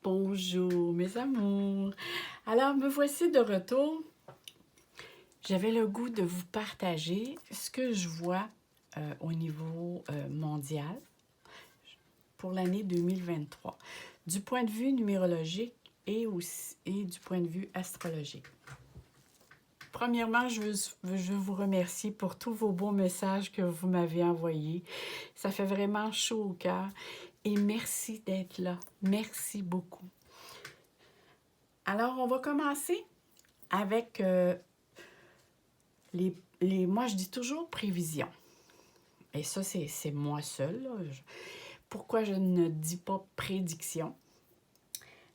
Bonjour mes amours. Alors me voici de retour. J'avais le goût de vous partager ce que je vois au niveau mondial pour l'année 2023, du point de vue numérologique et du point de vue astrologique. Premièrement, je veux vous remercier pour tous vos beaux messages que vous m'avez envoyés. Ça fait vraiment chaud au cœur. Et merci d'être là. Merci beaucoup. Alors, on va commencer avec moi, je dis toujours prévision. Et ça, c'est moi seule, là. Pourquoi je ne dis pas prédiction?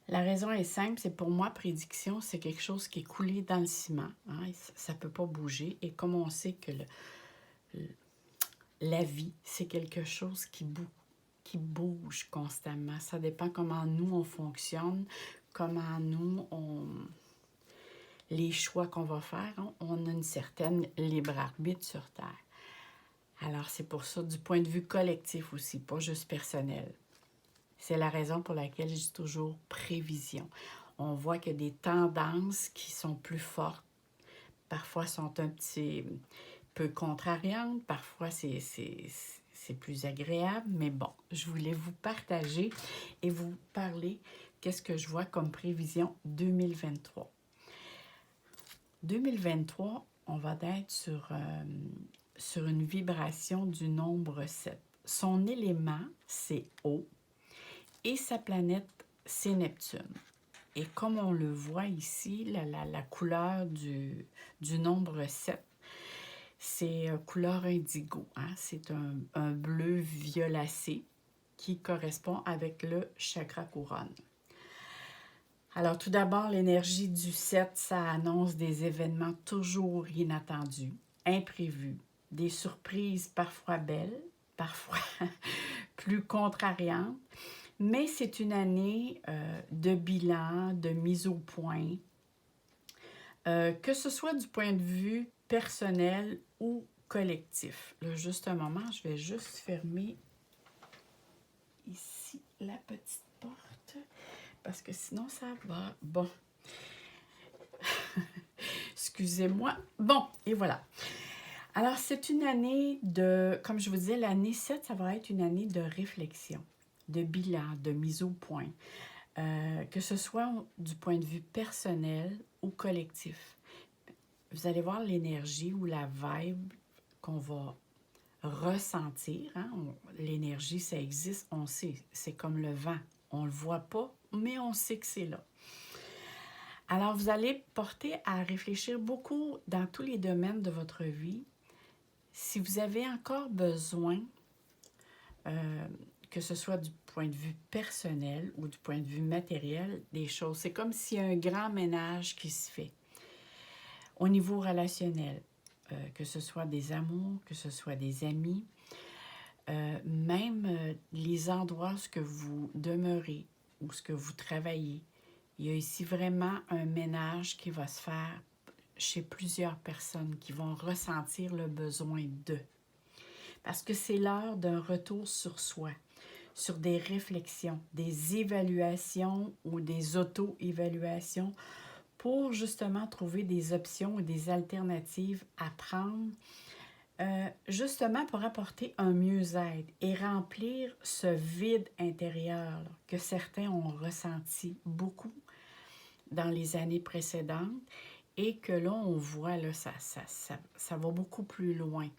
La raison est simple, c'est pour moi, prédiction, c'est quelque chose qui est coulé dans le ciment. Hein, ça ne peut pas bouger. Et comme on sait que la vie, c'est quelque chose qui bouge constamment. Ça dépend comment nous, on fonctionne, comment nous, les choix qu'on va faire, hein, on a une certaine libre arbitre sur Terre. Alors, c'est pour ça, du point de vue collectif aussi, pas juste personnel. C'est la raison pour laquelle je dis toujours prévision. On voit qu'il y a des tendances qui sont plus fortes. Parfois, sont un petit peu contrariantes. Parfois, c'est plus agréable. Mais bon, je voulais vous partager et vous parler qu'est-ce que je vois comme prévision 2023. 2023, on va être sur une vibration du nombre 7. Son élément, c'est eau, et sa planète, c'est Neptune. Et comme on le voit ici, la couleur du nombre 7, c'est couleur indigo. Hein? C'est un bleu violacé qui correspond avec le chakra couronne. Alors, tout d'abord, l'énergie du 7, ça annonce des événements toujours inattendus, imprévus, des surprises parfois belles, parfois plus contrariantes, mais c'est une année de bilan, de mise au point, que ce soit du point de vue personnel ou collectif. Là, juste un moment, je vais juste fermer ici la petite porte, parce que sinon ça va. Bon. Excusez-moi. Bon, et voilà. Alors, c'est une année de, comme je vous disais, l'année 7, ça va être une année de réflexion, de bilan, de mise au point, que ce soit du point de vue personnel ou collectif. Vous allez voir l'énergie ou la vibe qu'on va ressentir. Hein? L'énergie, ça existe, on sait, c'est comme le vent. On ne le voit pas, mais on sait que c'est là. Alors, vous allez porter à réfléchir beaucoup dans tous les domaines de votre vie. Si vous avez encore besoin, que ce soit du point de vue personnel ou du point de vue matériel, des choses, c'est comme s'il y a un grand ménage qui se fait au niveau relationnel, que ce soit des amours, que ce soit des amis, même les endroits où que vous demeurez ou ce que vous travaillez. Il y a ici vraiment un ménage qui va se faire chez plusieurs personnes qui vont ressentir le besoin d'eux. Parce que c'est l'heure d'un retour sur soi, sur des réflexions, des évaluations ou des auto-évaluations pour justement trouver des options ou des alternatives à prendre, justement pour apporter un mieux-être et remplir ce vide intérieur là, que certains ont ressenti beaucoup dans les années précédentes et que là, on voit, là, ça va beaucoup plus loin.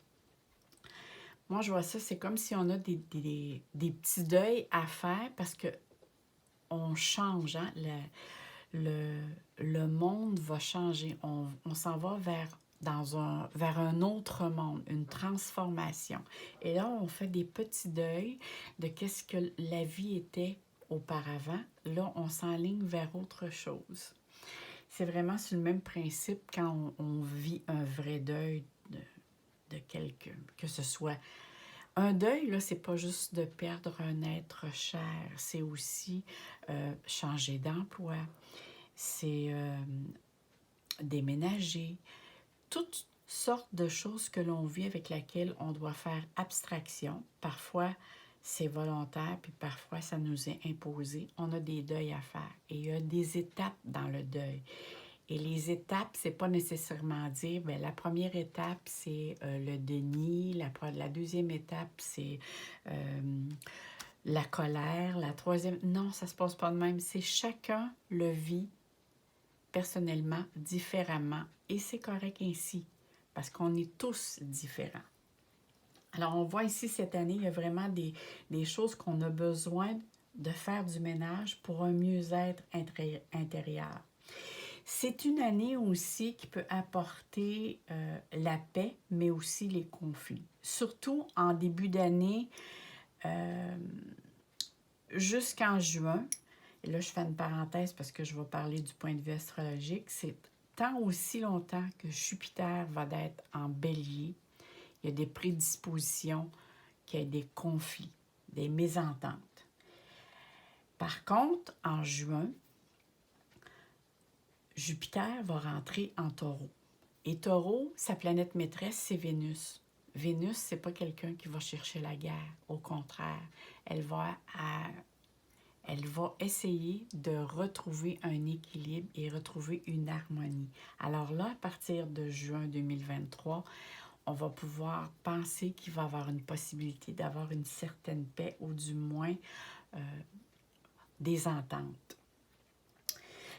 Moi, je vois ça, c'est comme si on a des petits deuils à faire parce que on change, hein? Le monde va changer. On s'en va vers un autre monde, une transformation. Et là, on fait des petits deuils de qu'est-ce que la vie était auparavant. Là, on s'enligne vers autre chose. C'est vraiment sur le même principe quand on vit un vrai deuil de quelqu'un, que ce soit un deuil, là, c'est pas juste de perdre un être cher, c'est aussi changer d'emploi, c'est déménager, toutes sortes de choses que l'on vit avec lesquelles on doit faire abstraction. Parfois, c'est volontaire, puis parfois ça nous est imposé. On a des deuils à faire et il y a des étapes dans le deuil. Et les étapes, c'est pas nécessairement dire, bien, la première étape, c'est le déni, la deuxième étape, c'est la colère, la troisième... Non, ça se passe pas de même. C'est chacun le vit personnellement, différemment, et c'est correct ainsi, parce qu'on est tous différents. Alors, on voit ici, cette année, il y a vraiment des choses qu'on a besoin de faire du ménage pour un mieux-être intérieur. C'est une année aussi qui peut apporter la paix, mais aussi les conflits. Surtout en début d'année, jusqu'en juin, et là je fais une parenthèse parce que je vais parler du point de vue astrologique, c'est tant aussi longtemps que Jupiter va être en bélier, il y a des prédispositions qu'il y ait des conflits, des mésententes. Par contre, en juin, Jupiter va rentrer en Taureau. Et Taureau, sa planète maîtresse, c'est Vénus. Vénus, c'est pas quelqu'un qui va chercher la guerre. Au contraire, elle va essayer de retrouver un équilibre et retrouver une harmonie. Alors là, à partir de juin 2023, on va pouvoir penser qu'il va y avoir une possibilité d'avoir une certaine paix ou du moins des ententes.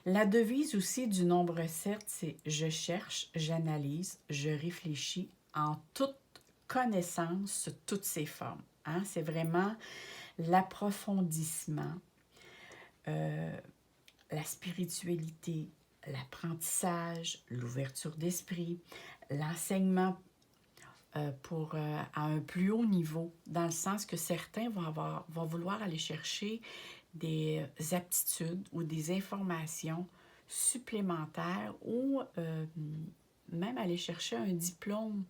La devise aussi du nombre 7, c'est « Je cherche, j'analyse, je réfléchis en toute connaissance sous toutes ses formes ». Hein? C'est vraiment l'approfondissement, la spiritualité, l'apprentissage, l'ouverture d'esprit, l'enseignement à un plus haut niveau, dans le sens que certains vont vouloir aller chercher des aptitudes ou des informations supplémentaires ou même aller chercher un diplôme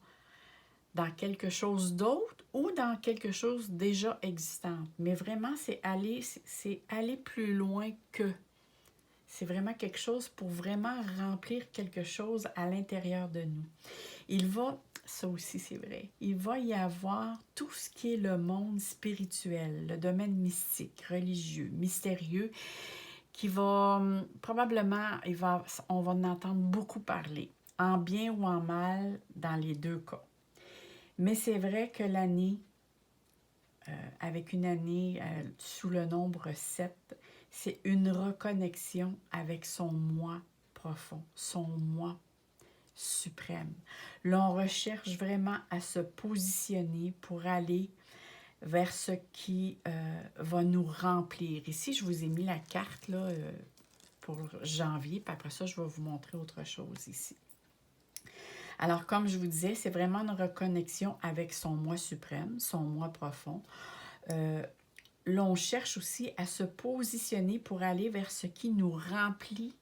dans quelque chose d'autre ou dans quelque chose déjà existant. Mais vraiment, c'est aller plus loin que. C'est vraiment quelque chose pour vraiment remplir quelque chose à l'intérieur de nous. Ça aussi c'est vrai, il va y avoir tout ce qui est le monde spirituel, le domaine mystique, religieux, mystérieux, qui va probablement, on va en entendre beaucoup parler, en bien ou en mal dans les deux cas. Mais c'est vrai que l'année, avec une année sous le nombre 7, c'est une reconnexion avec son moi profond, son moi suprême. Là, on recherche vraiment à se positionner pour aller vers ce qui va nous remplir. Ici, je vous ai mis la carte là, pour janvier, puis après ça, je vais vous montrer autre chose ici. Alors, comme je vous disais, c'est vraiment une reconnexion avec son moi suprême, son moi profond. Là, on cherche aussi à se positionner pour aller vers ce qui nous remplit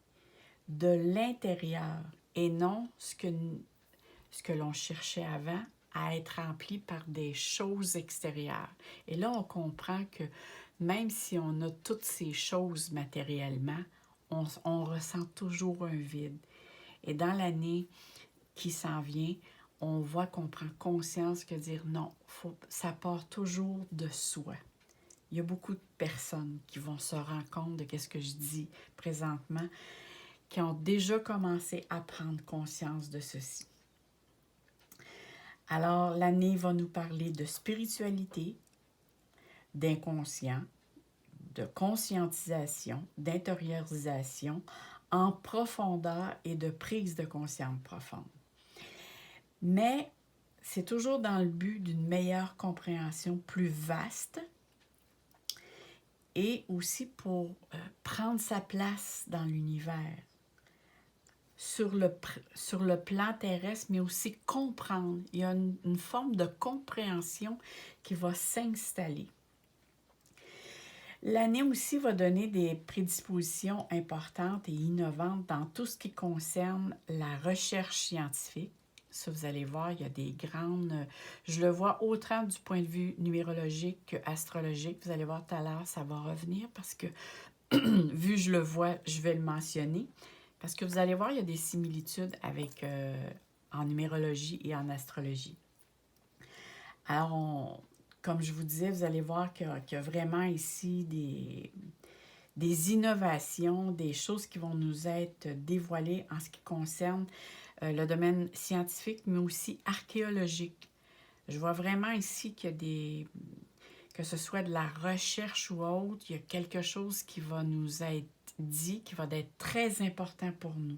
de l'intérieur et non ce que l'on cherchait avant à être rempli par des choses extérieures. Et là, on comprend que même si on a toutes ces choses matériellement, on ressent toujours un vide. Et dans l'année qui s'en vient, on voit qu'on prend conscience que dire non, ça part toujours de soi. Il y a beaucoup de personnes qui vont se rendre compte de ce que je dis présentement, qui ont déjà commencé à prendre conscience de ceci. Alors, l'année va nous parler de spiritualité, d'inconscient, de conscientisation, d'intériorisation en profondeur et de prise de conscience profonde. Mais c'est toujours dans le but d'une meilleure compréhension plus vaste et aussi pour prendre sa place dans l'univers. Sur le plan terrestre, mais aussi comprendre. Il y a une forme de compréhension qui va s'installer. L'année aussi va donner des prédispositions importantes et innovantes dans tout ce qui concerne la recherche scientifique. Ça, vous allez voir, il y a des grandes... Je le vois autant du point de vue numérologique qu'astrologique. Vous allez voir tout à l'heure, ça va revenir parce que, vu que je le vois, je vais le mentionner. Parce que vous allez voir, il y a des similitudes avec en numérologie et en astrologie. Alors, Comme je vous disais, vous allez voir qu'il y a vraiment ici des innovations, des choses qui vont nous être dévoilées en ce qui concerne le domaine scientifique, mais aussi archéologique. Je vois vraiment ici qu'il y a que ce soit de la recherche ou autre, il y a quelque chose qui va nous être dit, qui va être très important pour nous.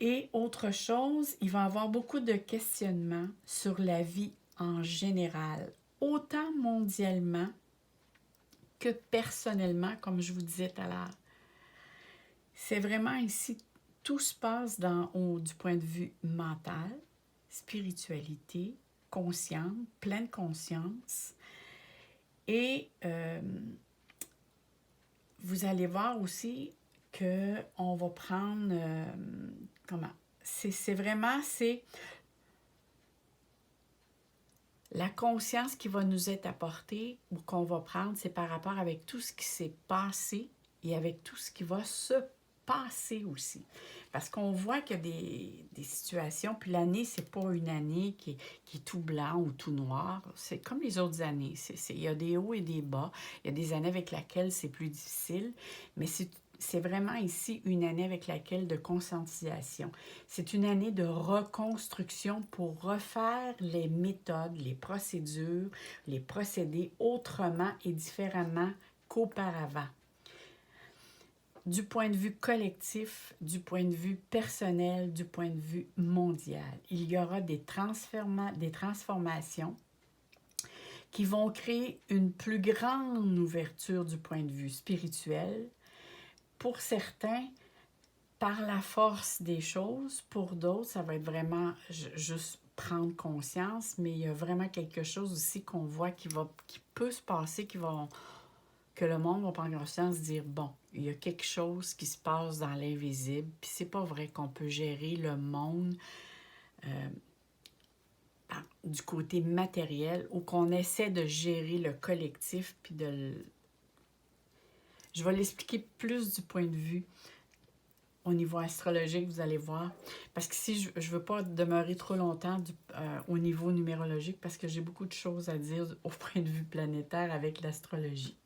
Et autre chose, il va y avoir beaucoup de questionnements sur la vie en général, autant mondialement que personnellement, comme je vous disais tout à l'heure. C'est vraiment ici, tout se passe du point de vue mental, spiritualité, consciente, pleine conscience. Et vous allez voir aussi qu'on va prendre, c'est vraiment, la conscience qui va nous être apportée ou qu'on va prendre, c'est par rapport avec tout ce qui s'est passé et avec tout ce qui va se passer aussi. Parce qu'on voit qu'il y a des situations, puis l'année, c'est pas une année qui est tout blanc ou tout noir. C'est comme les autres années. Il y a des hauts et des bas. Il y a des années avec lesquelles c'est plus difficile, mais c'est vraiment ici une année avec laquelle de conscientisation. C'est une année de reconstruction pour refaire les méthodes, les procédures, les procédés autrement et différemment qu'auparavant. Du point de vue collectif, du point de vue personnel, du point de vue mondial. Il y aura des transformations qui vont créer une plus grande ouverture du point de vue spirituel. Pour certains, par la force des choses. Pour d'autres, ça va être vraiment juste prendre conscience, mais il y a vraiment quelque chose aussi qu'on voit qui peut se passer, que le monde va prendre conscience, dire, bon, il y a quelque chose qui se passe dans l'invisible, puis c'est pas vrai qu'on peut gérer le monde du côté matériel ou qu'on essaie de gérer le collectif, puis Je vais l'expliquer plus du point de vue au niveau astrologique, vous allez voir. Parce que si je ne veux pas demeurer trop longtemps au niveau numérologique, parce que j'ai beaucoup de choses à dire au point de vue planétaire avec l'astrologie.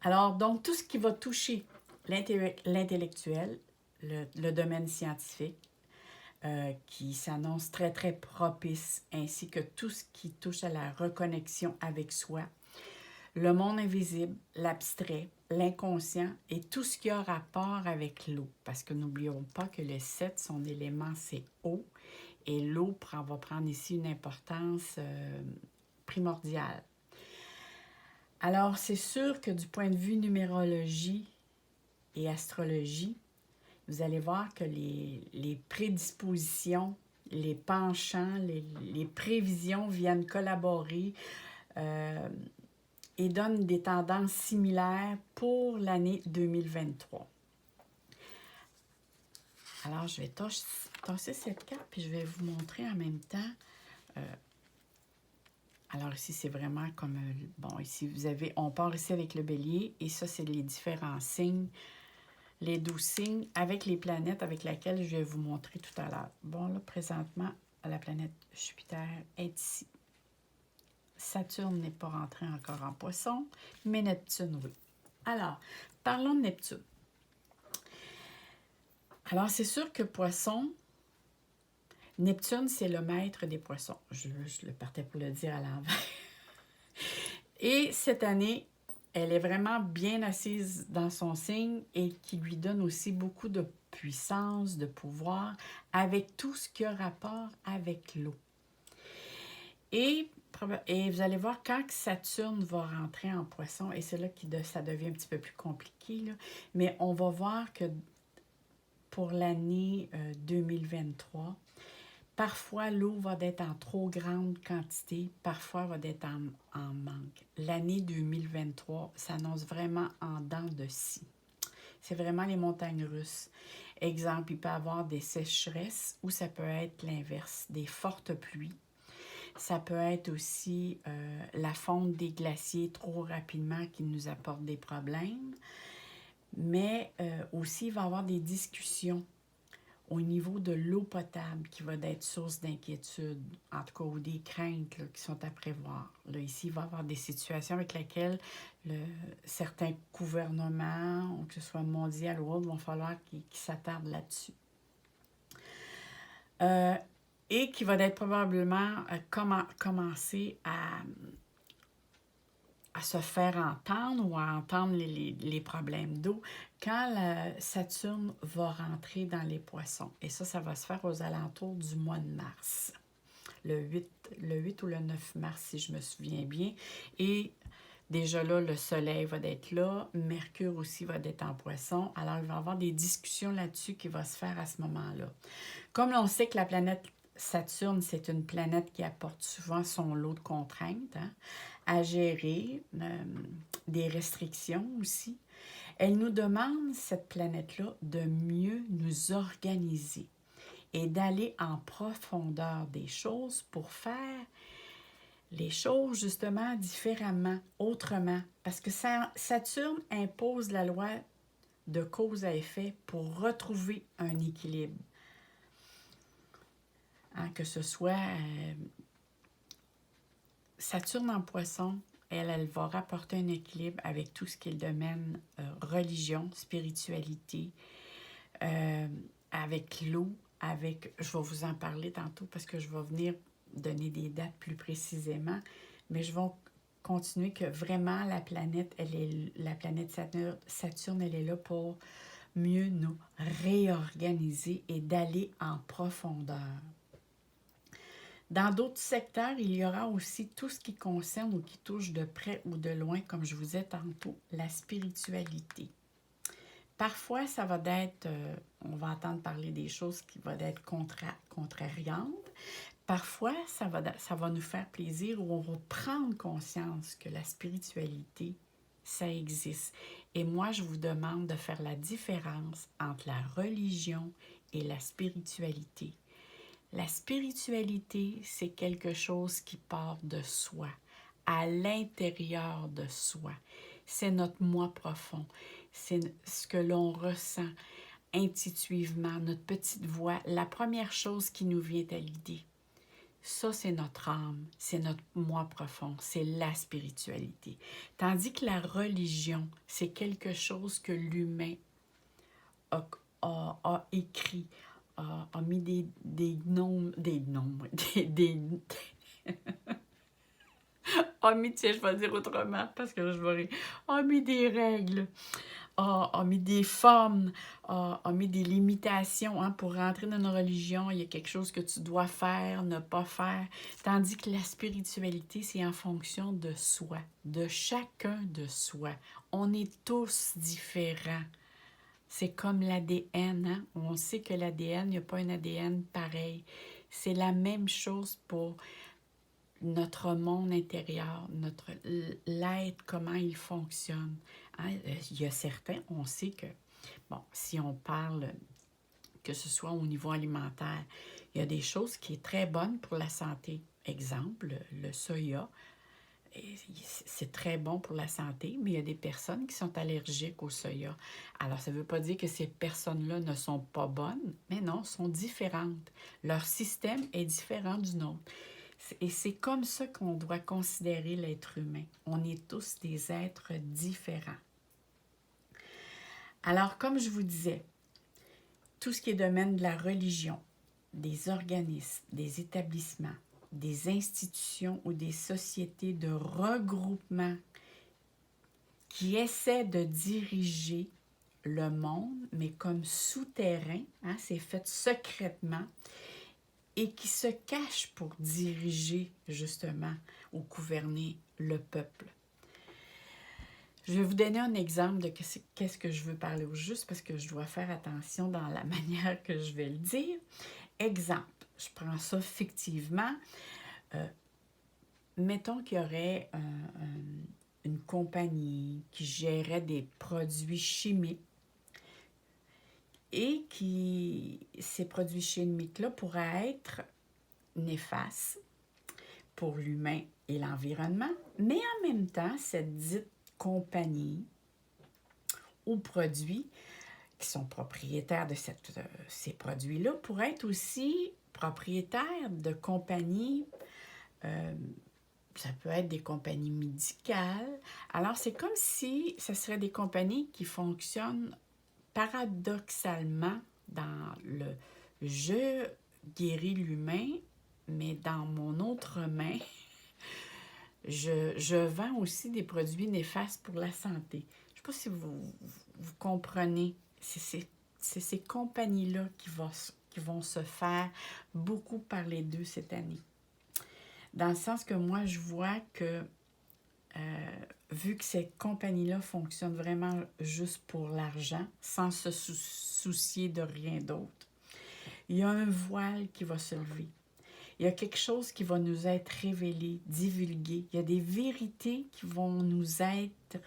Alors, donc, tout ce qui va toucher l'intellectuel, le domaine scientifique, qui s'annonce très, très propice, ainsi que tout ce qui touche à la reconnexion avec soi, le monde invisible, l'abstrait, l'inconscient et tout ce qui a rapport avec l'eau. Parce que n'oublions pas que le 7, son élément, c'est eau. Et l'eau va prendre ici une importance primordiale. Alors, c'est sûr que du point de vue numérologie et astrologie, vous allez voir que les prédispositions, les penchants, les prévisions viennent collaborer et donnent des tendances similaires pour l'année 2023. Alors, je vais tasser cette carte, puis je vais vous montrer en même temps. Alors ici, c'est vraiment comme... Bon, ici, on part ici avec le bélier, et ça, c'est les différents signes, les 12 signes, avec les planètes avec lesquelles je vais vous montrer tout à l'heure. Bon, là, présentement, la planète Jupiter est ici. Saturne n'est pas rentré encore en Poisson, mais Neptune, oui. Alors, parlons de Neptune. Alors, c'est sûr que Poisson, Neptune, c'est le maître des poissons. Je le partais pour le dire à l'envers. Et cette année, elle est vraiment bien assise dans son signe et qui lui donne aussi beaucoup de puissance, de pouvoir, avec tout ce qui a rapport avec l'eau. Et vous allez voir, quand Saturne va rentrer en Poisson, et c'est là que ça devient un petit peu plus compliqué, là, mais on va voir que pour l'année 2023, parfois l'eau va être en trop grande quantité, parfois va être en manque. L'année 2023 s'annonce vraiment en dents de scie. C'est vraiment les montagnes russes. Exemple, il peut y avoir des sécheresses ou ça peut être l'inverse, des fortes pluies. Ça peut être aussi la fonte des glaciers trop rapidement qui nous apporte des problèmes. Mais aussi, il va y avoir des discussions au niveau de l'eau potable qui va être source d'inquiétude, en tout cas, ou des craintes là, qui sont à prévoir. Là, ici, il va y avoir des situations avec lesquelles certains gouvernements, ou que ce soit mondial ou autre, vont falloir qu'ils s'attardent là-dessus. Et qui va être probablement commencer à se faire entendre ou à entendre les problèmes d'eau quand Saturne va rentrer dans les poissons. Et ça va se faire aux alentours du mois de mars. Le 8 ou le 9 mars, si je me souviens bien. Et déjà là, le soleil va être là, Mercure aussi va être en poisson. Alors, il va y avoir des discussions là-dessus qui vont se faire à ce moment-là. Comme on sait que la planète Saturne, c'est une planète qui apporte souvent son lot de contraintes à gérer, des restrictions aussi. Elle nous demande, cette planète-là, de mieux nous organiser et d'aller en profondeur des choses pour faire les choses justement différemment, autrement. Parce que Saturne impose la loi de cause à effet pour retrouver un équilibre. Que ce soit Saturne en poisson, elle va rapporter un équilibre avec tout ce qui est le domaine religion, spiritualité, avec l'eau, je vais vous en parler tantôt parce que je vais venir donner des dates plus précisément, mais je vais continuer que vraiment la planète Saturne, elle est là pour mieux nous réorganiser et d'aller en profondeur. Dans d'autres secteurs, il y aura aussi tout ce qui concerne ou qui touche de près ou de loin, comme je vous disais tantôt, la spiritualité. Parfois, ça va être, on va entendre parler des choses qui vont être contrariantes. Parfois, ça va nous faire plaisir ou on va prendre conscience que la spiritualité, ça existe. Et moi, je vous demande de faire la différence entre la religion et la spiritualité. La spiritualité, c'est quelque chose qui part de soi, à l'intérieur de soi. C'est notre moi profond. C'est ce que l'on ressent intuitivement, notre petite voix. La première chose qui nous vient à l'idée, ça, c'est notre âme, c'est notre moi profond, c'est la spiritualité. Tandis que la religion, c'est quelque chose que l'humain a écrit, a mis des noms, a mis, tiens, je vais le dire autrement parce que là, je vais rire, a mis des règles, a mis des formes, a mis des limitations. Pour rentrer dans une religion, il y a quelque chose que tu dois faire, ne pas faire. Tandis que la spiritualité, c'est en fonction de soi, de chacun de soi. On est tous différents. C'est comme l'ADN, On sait que l'ADN, il n'y a pas un ADN pareil. C'est la même chose pour notre monde intérieur, l'être, comment il fonctionne. Il y a certains, on sait que, si on parle, que ce soit au niveau alimentaire, il y a des choses qui sont très bonnes pour la santé. Exemple, le soya, c'est très bon pour la santé, mais il y a des personnes qui sont allergiques au soya. Alors, ça ne veut pas dire que ces personnes-là ne sont pas bonnes, mais non, sont différentes. Leur système est différent du nôtre. Et c'est comme ça qu'on doit considérer l'être humain. On est tous des êtres différents. Alors, comme je vous disais, tout ce qui est domaine de la religion, des organismes, des établissements, des institutions ou des sociétés de regroupement qui essaient de diriger le monde, mais comme souterrain, c'est fait secrètement, et qui se cachent pour diriger justement ou gouverner le peuple. Je vais vous donner un exemple de qu'est-ce que je veux parler au juste parce que je dois faire attention dans la manière que je vais le dire. Exemple, je prends ça fictivement. Mettons qu'il y aurait une compagnie qui gérait des produits chimiques et ces produits chimiques-là pourraient être néfastes pour l'humain et l'environnement, mais en même temps, cette dite compagnie ou produit qui sont propriétaires de ces produits-là pourraient être aussi propriétaires de compagnies, ça peut être des compagnies médicales. Alors, c'est comme si ce serait des compagnies qui fonctionnent paradoxalement dans le « je guéris l'humain », mais dans mon autre main, je vends aussi des produits néfastes pour la santé. Je ne sais pas si vous comprenez. C'est ces compagnies-là qui vont se faire beaucoup parler d'eux cette année. Dans le sens que moi, je vois que, vu que ces compagnies-là fonctionnent vraiment juste pour l'argent, sans se soucier de rien d'autre, il y a un voile qui va se lever. Il y a quelque chose qui va nous être révélé, divulgué. Il y a des vérités qui vont nous être...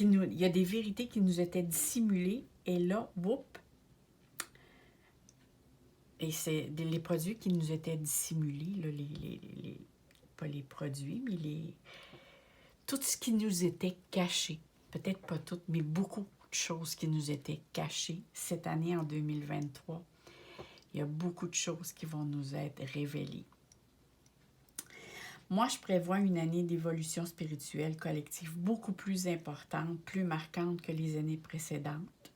il y a des vérités qui nous étaient dissimulées. Et là, whoop! Et c'est les produits qui nous étaient dissimulés, là, pas les produits, mais tout ce qui nous était caché. Peut-être pas tout, mais beaucoup de choses qui nous étaient cachées cette année en 2023. Il y a beaucoup de choses qui vont nous être révélées. Moi, je prévois une année d'évolution spirituelle collective beaucoup plus importante, plus marquante que les années précédentes.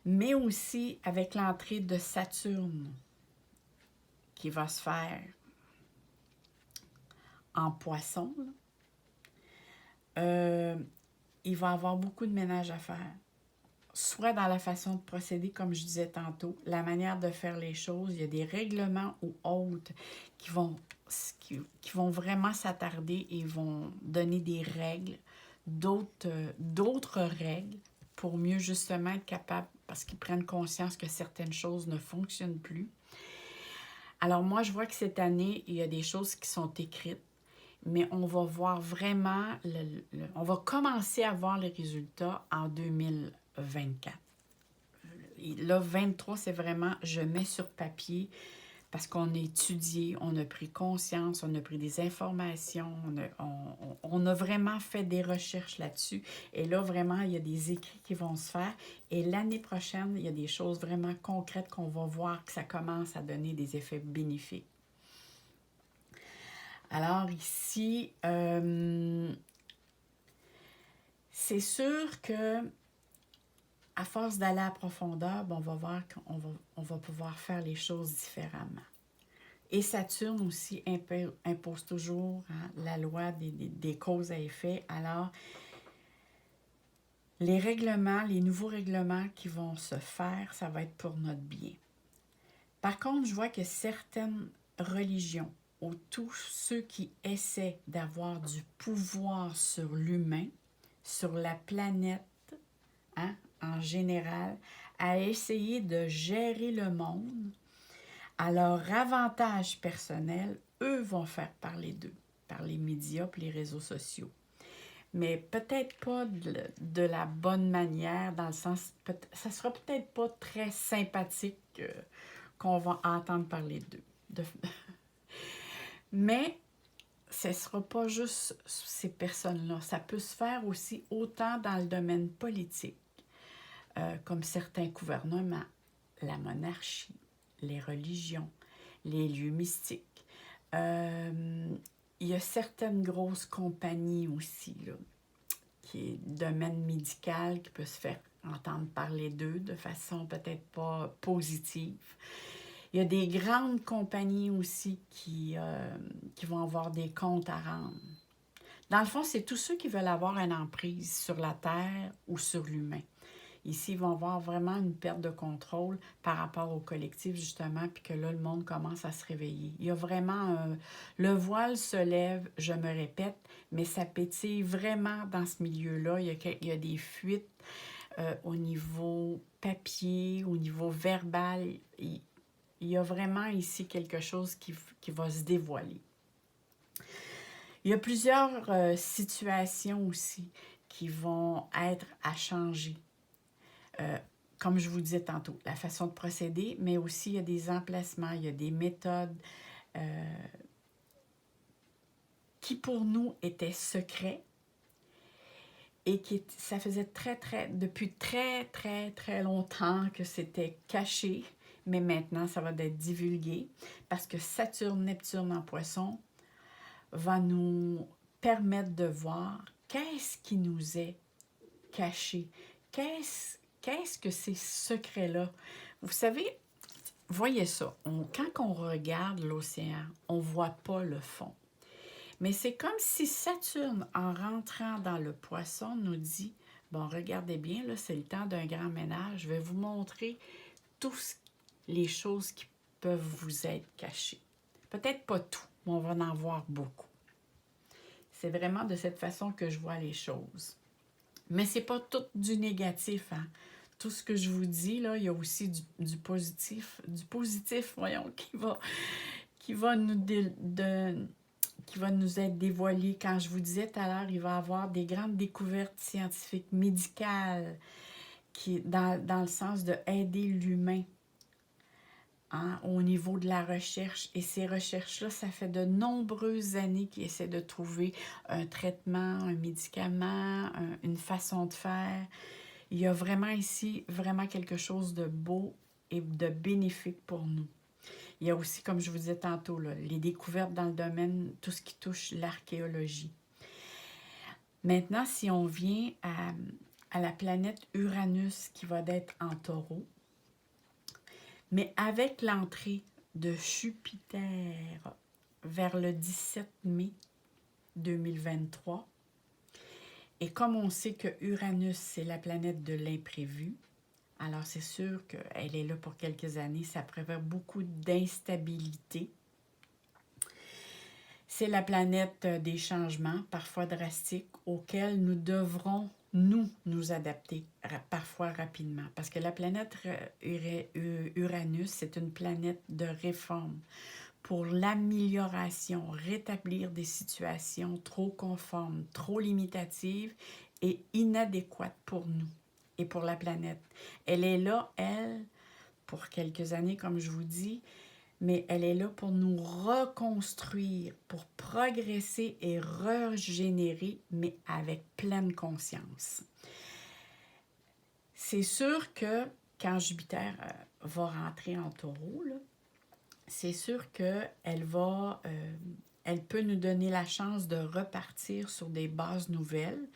Mais aussi avec l'entrée de Saturne qui va se faire en Poisson. Il va y avoir beaucoup de ménage à faire. Soit dans la façon de procéder, comme je disais tantôt, la manière de faire les choses. Il y a des règlements ou autres qui vont vraiment s'attarder et vont donner des règles, d'autres règles pour mieux justement être capable, parce qu'ils prennent conscience que certaines choses ne fonctionnent plus. Alors moi, je vois que cette année, il y a des choses qui sont écrites, mais on va voir vraiment, on va commencer à voir les résultats en 2024. Là, 23, c'est vraiment, je mets sur papier parce qu'on a étudié, on a pris conscience, on a pris des informations, on a vraiment fait des recherches là-dessus. Et là, vraiment, il y a des écrits qui vont se faire. Et l'année prochaine, il y a des choses vraiment concrètes qu'on va voir que ça commence à donner des effets bénéfiques. Alors ici, c'est sûr que à force d'aller à profondeur, on va voir qu'on va pouvoir faire les choses différemment. Et Saturne aussi impose toujours la loi des causes à effet. Alors, les règlements, les nouveaux règlements qui vont se faire, ça va être pour notre bien. Par contre, je vois que certaines religions, ou tous ceux qui essaient d'avoir du pouvoir sur l'humain, sur la planète, en général, à essayer de gérer le monde, à leur avantage personnel, eux vont faire parler d'eux, par les médias et les réseaux sociaux. Mais peut-être pas de la bonne manière, dans le sens, ça sera peut-être pas très sympathique qu'on va entendre parler d'eux. Mais ce ne sera pas juste ces personnes-là. Ça peut se faire aussi autant dans le domaine politique, comme certains gouvernements, la monarchie, les religions, les lieux mystiques. Il y a certaines grosses compagnies aussi, là, qui est domaine médical, qui peut se faire entendre parler d'eux de façon peut-être pas positive. Il y a des grandes compagnies aussi qui vont avoir des comptes à rendre. Dans le fond, c'est tous ceux qui veulent avoir une emprise sur la Terre ou sur l'humain. Ici, ils vont avoir vraiment une perte de contrôle par rapport au collectif, justement, puis que là, le monde commence à se réveiller. Il y a vraiment... le voile se lève, je me répète, mais ça pétille vraiment dans ce milieu-là. Il y a des fuites au niveau papier, au niveau verbal. Il y a vraiment ici quelque chose qui va se dévoiler. Il y a plusieurs situations aussi qui vont être à changer. Comme je vous disais tantôt, la façon de procéder, mais aussi il y a des emplacements, il y a des méthodes qui pour nous étaient secrets et ça faisait depuis très longtemps que c'était caché, mais maintenant ça va être divulgué parce que Saturne, Neptune en Poisson va nous permettre de voir qu'est-ce qui nous est caché, qu'est-ce que ces secrets-là. Vous savez, voyez ça, quand on regarde l'océan, on ne voit pas le fond. Mais c'est comme si Saturne, en rentrant dans le Poisson, nous dit, bon, regardez bien, là, c'est le temps d'un grand ménage, je vais vous montrer toutes les choses qui peuvent vous être cachées. Peut-être pas tout, mais on va en voir beaucoup. C'est vraiment de cette façon que je vois les choses. Mais c'est pas tout du négatif, hein. Tout ce que je vous dis, là, il y a aussi du positif, voyons, qui va nous être dévoilé. Quand je vous disais tout à l'heure, il va y avoir des grandes découvertes scientifiques, médicales, dans le sens de aider l'humain, hein, au niveau de la recherche. Et ces recherches-là, ça fait de nombreuses années qu'ils essaient de trouver un traitement, un médicament, une façon de faire. Il y a vraiment ici, vraiment quelque chose de beau et de bénéfique pour nous. Il y a aussi, comme je vous disais tantôt, là, les découvertes dans le domaine, tout ce qui touche l'archéologie. Maintenant, si on vient à la planète Uranus qui va être en Taureau, mais avec l'entrée de Jupiter vers le 17 mai 2023, et comme on sait que Uranus, c'est la planète de l'imprévu, alors c'est sûr qu'elle est là pour quelques années, ça prévoit beaucoup d'instabilité. C'est la planète des changements, parfois drastiques, auxquels nous devrons nous adapter parfois rapidement. Parce que la planète Uranus, c'est une planète de réforme pour l'amélioration, rétablir des situations trop conformes, trop limitatives et inadéquates pour nous et pour la planète. Elle est là, elle, pour quelques années, comme je vous dis, mais elle est là pour nous reconstruire, pour progresser et régénérer, mais avec pleine conscience. C'est sûr que quand Jupiter va rentrer en Taureau, là, c'est sûr qu'elle elle peut nous donner la chance de repartir sur des bases nouvelles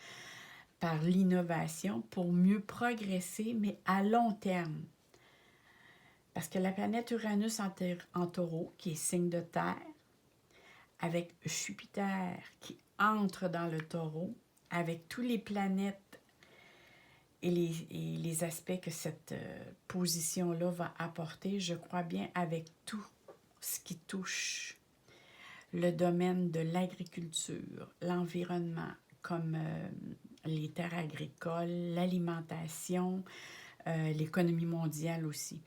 par l'innovation pour mieux progresser, mais à long terme. Parce que la planète Uranus en Taureau, qui est signe de terre, avec Jupiter qui entre dans le Taureau, avec tous les planètes et les aspects que cette position-là va apporter, je crois bien avec tout ce qui touche le domaine de l'agriculture, l'environnement, comme les terres agricoles, l'alimentation, l'économie mondiale aussi.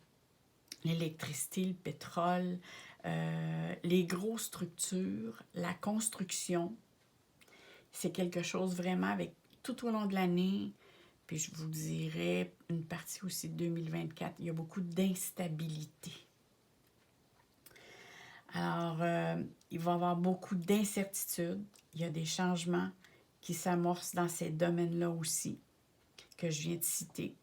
L'électricité, le pétrole, les grosses structures, la construction, c'est quelque chose vraiment avec tout au long de l'année, puis je vous dirais une partie aussi de 2024, il y a beaucoup d'instabilité. Alors, il va y avoir beaucoup d'incertitudes, il y a des changements qui s'amorcent dans ces domaines-là aussi, que je viens de citer.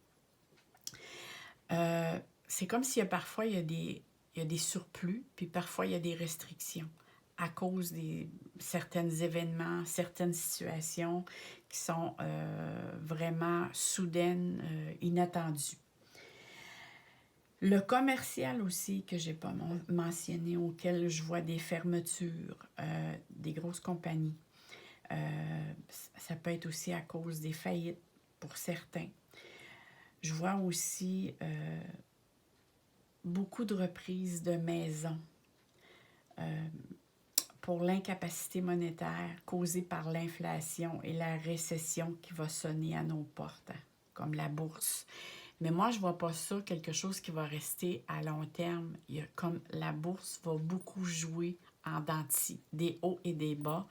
C'est comme s'il y a parfois, il y a des surplus, puis parfois, il y a des restrictions à cause de certains événements, certaines situations qui sont vraiment soudaines, inattendues. Le commercial aussi, que je n'ai pas mentionné, auquel je vois des fermetures, des grosses compagnies. Ça peut être aussi à cause des faillites pour certains. Je vois aussi beaucoup de reprises de maisons pour l'incapacité monétaire causée par l'inflation et la récession qui va sonner à nos portes, hein, comme la bourse. Mais moi, je ne vois pas ça quelque chose qui va rester à long terme. Comme la bourse va beaucoup jouer en dents de scie, des hauts et des bas.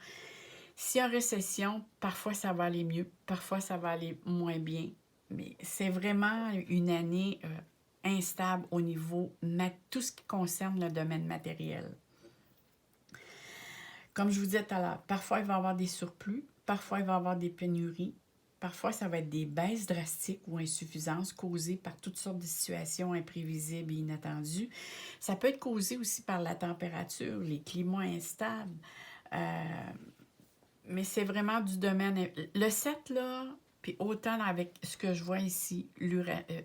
S'il y a récession, parfois ça va aller mieux, parfois ça va aller moins bien. Mais c'est vraiment une année instable au niveau tout ce qui concerne le domaine matériel. Comme je vous disais tout à l'heure, parfois il va y avoir des surplus, parfois il va y avoir des pénuries, Parfois, ça va être des baisses drastiques ou insuffisances causées par toutes sortes de situations imprévisibles et inattendues. Ça peut être causé aussi par la température, les climats instables. Mais c'est vraiment du domaine... Le 7, là, puis autant avec ce que je vois ici,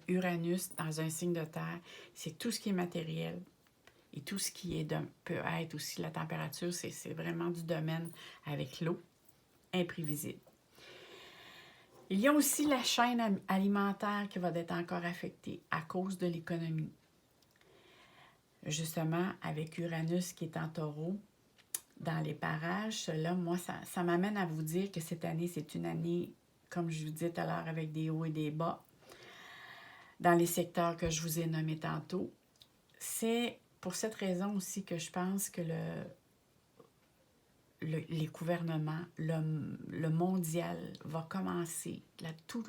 Uranus dans un signe de terre, c'est tout ce qui est matériel et tout ce qui est peut être aussi la température, c'est vraiment du domaine avec l'eau, imprévisible. Il y a aussi la chaîne alimentaire qui va être encore affectée à cause de l'économie. Justement, avec Uranus qui est en taureau, dans les parages, là, moi, ça m'amène à vous dire que cette année, c'est une année, comme je vous disais tout à l'heure, avec des hauts et des bas, dans les secteurs que je vous ai nommés tantôt. C'est pour cette raison aussi que je pense que les gouvernements, le mondial va commencer, tout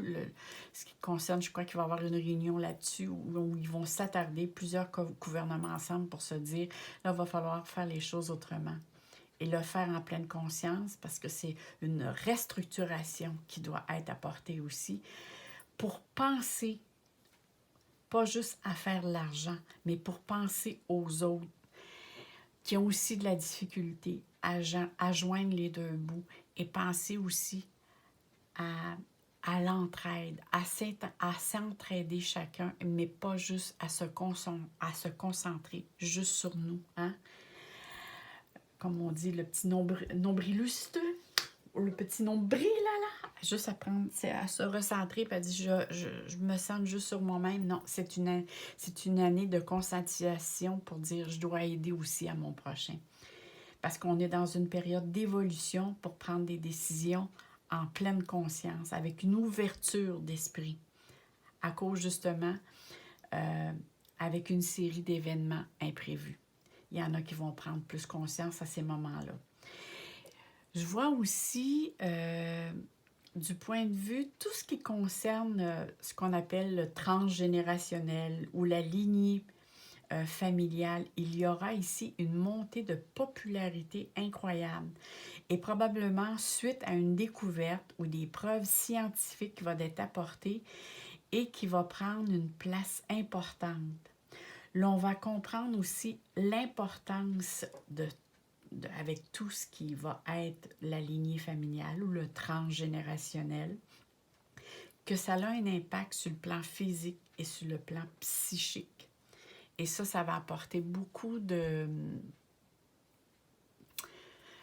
ce qui concerne, je crois qu'il va y avoir une réunion là-dessus où ils vont s'attarder, plusieurs gouvernements ensemble pour se dire, là, il va falloir faire les choses autrement. Et le faire en pleine conscience parce que c'est une restructuration qui doit être apportée aussi pour penser, pas juste à faire l'argent, mais pour penser aux autres qui ont aussi de la difficulté à joindre les deux bouts et penser aussi à l'entraide, à s'entraider chacun, mais pas juste à se concentrer juste sur nous. Hein? Comme on dit, le petit nombrilus, ou le petit nombril, là, juste à se recentrer, puis à dire, je me sens juste sur moi-même. Non, c'est une année de conscientisation pour dire, je dois aider aussi à mon prochain. Parce qu'on est dans une période d'évolution pour prendre des décisions en pleine conscience, avec une ouverture d'esprit, à cause justement, avec une série d'événements imprévus. Il y en a qui vont prendre plus conscience à ces moments-là. Je vois aussi, du point de vue, tout ce qui concerne ce qu'on appelle le transgénérationnel ou la lignée familiale. Il y aura ici une montée de popularité incroyable et probablement suite à une découverte ou des preuves scientifiques qui vont être apportées et qui va prendre une place importante. Là, on va comprendre aussi l'importance avec tout ce qui va être la lignée familiale ou le transgénérationnel, que ça a un impact sur le plan physique et sur le plan psychique. Et ça va apporter beaucoup de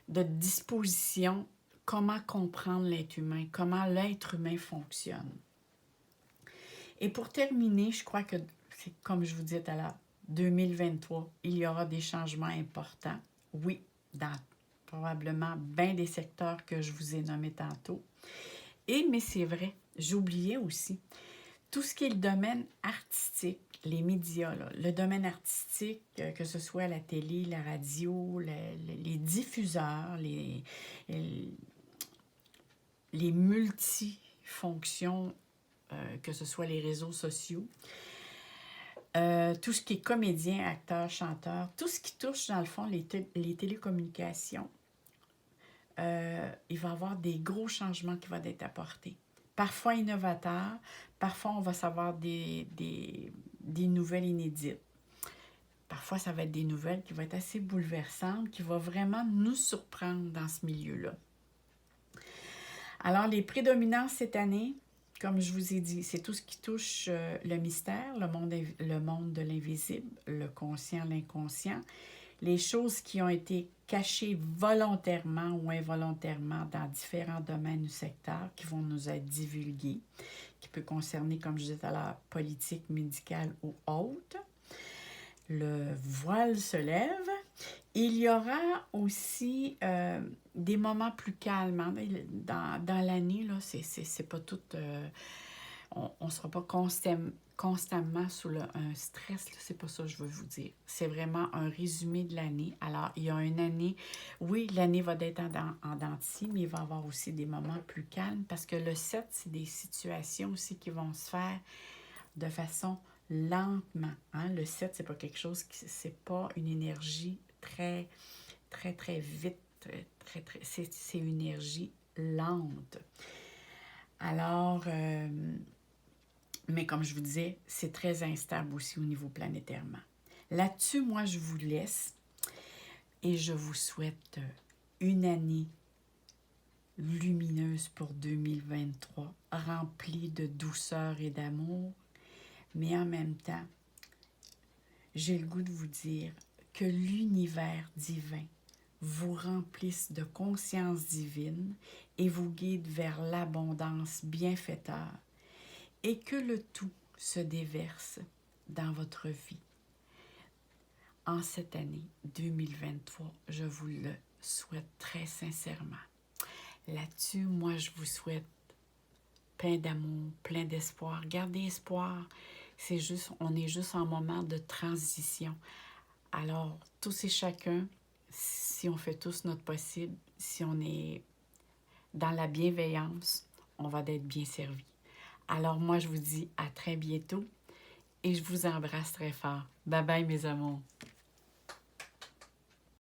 dispositions, comment comprendre l'être humain, comment l'être humain fonctionne. Et pour terminer, je crois que, c'est comme je vous disais tout à l'heure, 2023, il y aura des changements importants. Oui, dans probablement bien des secteurs que je vous ai nommés tantôt. Mais c'est vrai, j'oubliais aussi, tout ce qui est le domaine artistique, les médias, là, le domaine artistique, que ce soit la télé, la radio, les diffuseurs, les multifonctions, que ce soit les réseaux sociaux, tout ce qui est comédien, acteur, chanteur, tout ce qui touche, dans le fond, les télécommunications, il va y avoir des gros changements qui vont être apportés. Parfois innovateurs, parfois on va savoir des nouvelles inédites. Parfois, ça va être des nouvelles qui vont être assez bouleversantes, qui vont vraiment nous surprendre dans ce milieu-là. Alors, les prédominances cette année, comme je vous ai dit, c'est tout ce qui touche le mystère, le monde de l'invisible, le conscient, l'inconscient, les choses qui ont été cachées volontairement ou involontairement dans différents domaines ou secteurs qui vont nous être divulgués, qui peut concerner, comme je disais tout à l'heure, politique, médicale ou autre. Le voile se lève. Il y aura aussi des moments plus calmes. Hein? Dans l'année, là, c'est pas tout... on ne sera pas constamment sous un stress, c'est pas ça que je veux vous dire. C'est vraiment un résumé de l'année. Alors, il y a une année, oui, l'année va être en dents de scie, mais il va y avoir aussi des moments plus calmes parce que le 7, c'est des situations aussi qui vont se faire de façon lentement. Hein? Le 7, c'est pas quelque chose c'est pas une énergie très, très vite. C'est une énergie lente. Alors, mais comme je vous disais, c'est très instable aussi au niveau planétairement. Là-dessus, moi, je vous laisse et je vous souhaite une année lumineuse pour 2023, remplie de douceur et d'amour, mais en même temps, j'ai le goût de vous dire que l'univers divin vous remplisse de conscience divine et vous guide vers l'abondance bienfaiteur et que le tout se déverse dans votre vie. En cette année 2023, je vous le souhaite très sincèrement. Là-dessus, moi, je vous souhaite plein d'amour, plein d'espoir. Gardez espoir. C'est juste, on est juste en moment de transition. Alors, tous et chacun, si on fait tous notre possible, si on est dans la bienveillance, on va être bien servi. Alors, moi, je vous dis à très bientôt et je vous embrasse très fort. Bye bye, mes amours.